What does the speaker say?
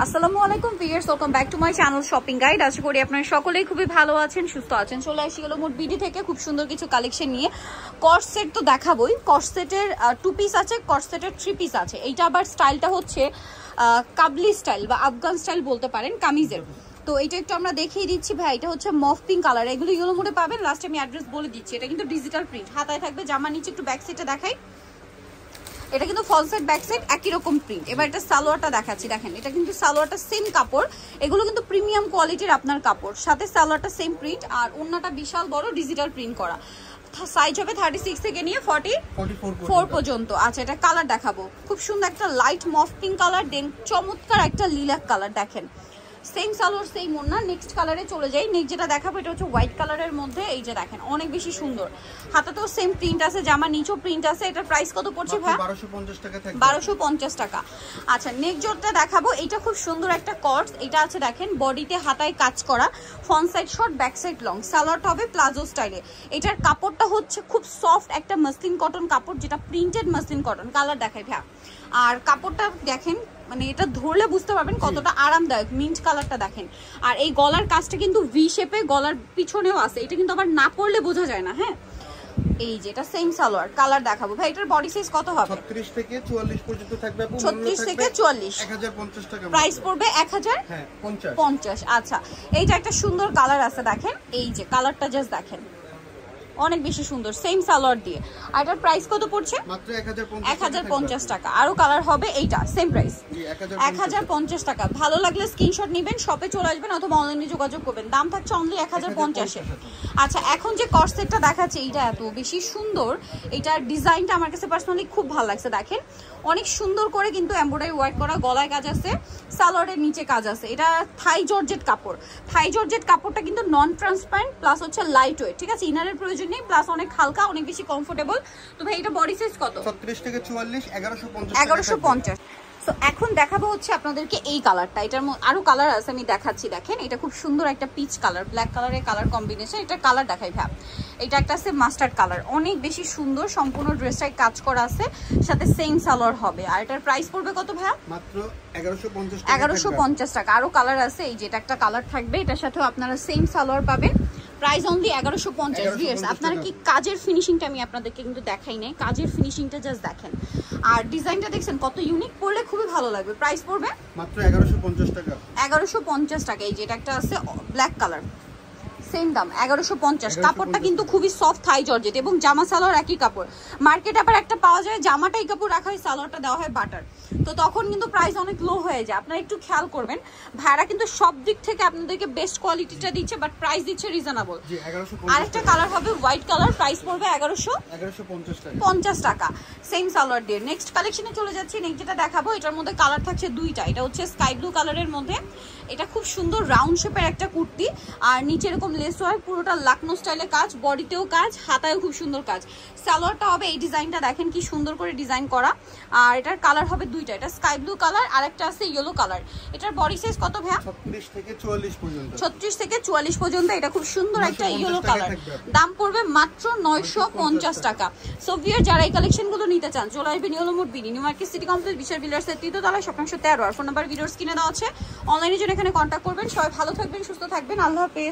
আসসালামু আলাইকুম viewers, welcome back to my channel shopping guide. আশা করি আপনারা সকলেই খুবই ভালো আছেন, সুস্থ আছেন। চলে আসি হলো মোট বিডি থেকে খুব সুন্দর কিছু কালেকশন নিয়ে। কর্সেট তো দেখাবোই, কর্সেটের 2 পিস আছে, কর্সেটের 3 পিস আছে। এইটা আবার স্টাইলটা হচ্ছে কাবলি স্টাইল বা আফগান স্টাইল বলতে পারেন কামিজের। তো এটা একটু আমরা দেখিয়ে দিচ্ছি ভাই। এটা হচ্ছে মফ পিঙ্ক কালার, এগুলো ইয়েলো মোডে পাবেন। লাস্টে আমি অ্যাড্রেস বলে দিচ্ছি। এটা কিন্তু ডিজিটাল প্রিন্ট, হাতায় থাকবে, জামা নিচে একটু ব্যাক সাইডে দেখাই। এটা কিন্তু ফল সাইড ব্যাক সাইড একই রকম প্রিন্ট। এবার এটা সালোয়ারটা দেখাচ্ছি, দেখেন এটা কিন্তু সালোয়ারটা সেম কাপড়, এগুলো কিন্তু প্রিমিয়াম কোয়ালিটির আপনার কাপড়, সাথে সালোয়ারটা সেম প্রিন্ট, আর ওন্নাটা বিশাল বড় ডিজিটাল প্রিন্ট করা। সাইজ হবে 36 থেকে নিয়ে 44 পর্যন্ত। আচ্ছা, এটা কালার দেখাবো, খুব সুন্দর একটা লাইট মফ পিঙ্ক কালার, দেন চমৎকার একটা লিলাক কালার। দেখেন সেম সালোয়ার সেম ওন্না। নেক্সট কালারে চলে যাই। নেক্সট যেটা দেখাবো এটা হচ্ছে হোয়াইট কালারের মধ্যে। এই যে দেখেন অনেক বেশি সুন্দর, হাতাতেও সেম প্রিন্ট আছে, জামা নিচেও প্রিন্ট আছে। এটার প্রাইস কত পড়ছে ভাই? 1250 টাকা থাকবে। 1250 টাকা। আচ্ছা, নেক্সট যেটা দেখাবো এটা খুব সুন্দর একটা কর্স। এটা আছে দেখেন বডিতে হাতায় কাজ করা, front side short back side long, সালোয়ারটা হবে প্লাজো স্টাইলে। এটার কাপড়টা হচ্ছে খুব সফট একটা মাসলিন কটন কাপড়, যেটা প্রিন্টেড মাসলিন কটন। কালার দেখাই ভাই, আর কাপড়টা দেখেন, মানে এটা ধরলে বুঝতে পারবেন কতটা আরামদায়ক। মিন্ট কালারটা দেখেন, আর এই গলার কাজটা কিন্তু ভি শেপে, গলার পিছনেও আছে। এটা কিন্তু আবার না পরলে বোঝা যায় না। হ্যাঁ, এই যে এটা সেম সালোয়ার। কালার দেখাবো ভাই। এটার বডি সাইজ কত হবে? 36 থেকে 44 পর্যন্ত থাকবে আপু। 36 থেকে 44 1050 টাকা প্রাইস পড়বে। 1050। আচ্ছা, এইটা একটা সুন্দর কালার আছে দেখেন, এই যে কালারটা জাস্ট দেখেন অনেক বেশি সুন্দর, সেম সালোয়ার দিয়ে। আর এটার প্রাইস কত পড়ছে? মাত্র 1050 টাকা। আরো কালার হবে, এইটা সেম প্রাইস 1050 টাকা। ভালো লাগলে স্ক্রিনশট নেবেন, শপে চলে আসবেন অথবা অনলাইনে যোগাযোগ করবেন। দাম থাকছে অনলি 1050 এ। আচ্ছা, এখন যে কর্সেটটা দেখাচ্ছে এইটা এত বেশি সুন্দর, এটার ডিজাইনটা আমার কাছে পার্সোনালি খুব ভালো লাগছে। দেখেন অনেক সুন্দর করে কিন্তু এমব্রয়ডারি ওয়ার্ক করা, গলায় কাজ আছে, সালোয়ারের নিচে কাজ আছে। এটা থাই জর্জেট কাপড়। থাই জর্জেট কাপড়টা কিন্তু নন ট্রান্সপারেন্ট প্লাস হচ্ছে লাইট ওয়েট, ঠিক আছে? ইনারের প্রয়োজন নেই, প্লাস অনেক হালকা, অনেক বেশি কমফোর্টেবল। তো ভাই এটা বডি সাইজ কত? 36 থেকে 44 1150 1150। সো এখন দেখাবো হচ্ছে আপনাদেরকে এই কালারটা। এটার আরো কালার আছে, আমি দেখাচ্ছি। দেখেন এটা খুব সুন্দর একটা পিচ কালার, ব্ল্যাক কালারের কালার কম্বিনেশন। এটা কালার দেখাই ভাই। এটা একটা আছে মাস্টার্ড কালার, অনেক বেশি সুন্দর, সম্পূর্ণ ড্রেসটাই কাজ করা আছে, সাথে সেম সালোয়ার হবে। আর এটার প্রাইস পড়বে কত ভাই? মাত্র 1150 টাকা। 1150 টাকা। আরো কালার আছে, এই যে এটা একটা কালার থাকবে, এটার সাথেও আপনারা সেম সালোয়ার পাবেন। Price only 1150। আপনারা কি কাজের ফিনিশিংটা আমি আপনাদেরকে কিন্তু দেখাই নাই, কাজের ফিনিশিংটা জাস্ট দেখেন। আর ডিজাইনটা দেখছেন কত ইউনিক, পড়লে খুবই ভালো লাগবে। প্রাইস পড়বে মাত্র 1150 টাকা। 1150 টাকা। এই যে এটা একটা আছে ব্ল্যাক কালার, সেম দাম 1150। কাপড়টা কিন্তু খুবই সফট থাই জর্জেট, এবং জামা সালোয়ার একই কাপড়। মার্কেট আবার একটা পাওয়া যায় জামাটাই কাপড় রাখা হয়, সালোয়ারটা দেওয়া হয় বাটার, তো তখন কিন্তু প্রাইস অনেক লো হয়ে যায়। আপনারা একটু খেয়াল করবেন, ভাড়া কিন্তু সব দিক থেকে আপনাদেরকে বেস্ট কোয়ালিটিটা দিচ্ছে, বাট প্রাইস দিচ্ছে রিজনেবল। আরেকটা কালার হবে হোয়াইট কালার, প্রাইস পড়বে 1150 টাকা, সেম সালোয়ার দিয়ে। নেক্সট কালেকশনে চলে যাচ্ছি। নেক্সট যেটা দেখাবো এটার মধ্যে কালার থাকছে দুইটা। এটা হচ্ছে স্কাই ব্লু কালারের মধ্যে, এটা খুব সুন্দর রাউন্ড শেপের একটা কুর্তি, আর নিচে এরকম লেস ওয়ার্ক, পুরোটা লাকনো স্টাইলে কাজ, বডিতেও কাজ, হাতায়ও খুব সুন্দর কাজ। সালোয়ারটা হবে এই ডিজাইনটা, দেখেন কি সুন্দর করে ডিজাইন করা। আর এটার কালার হবে দুইটা, এটা স্কাই ব্লু কালার আর একটা আছে ইয়েলো কালার। এটার বডি সাইজ কত ভাইয়া? 36 থেকে 44 পর্যন্ত। 36 থেকে 44 পর্যন্ত। এটা খুব সুন্দর একটা ইয়েলো কালার, দাম পড়বে মাত্র 950 টাকা। সো ভিউয়ার, যারা এই কালেকশনগুলো নিতে চান চলে আসবেন Yellow Mode BD, New Market City Complex, বিশাল বিলার্সের 3য় তলায়, শপ নম্বর 13। আর ফোন নাম্বার ভিডিওর স্ক্রিনে দেওয়া আছে, অনলাইনে জন্য এখানে কন্ট্যাক্ট করবেন। সবাই ভালো থাকবেন, সুস্থ থাকবেন, আল্লাহ হাফেজ।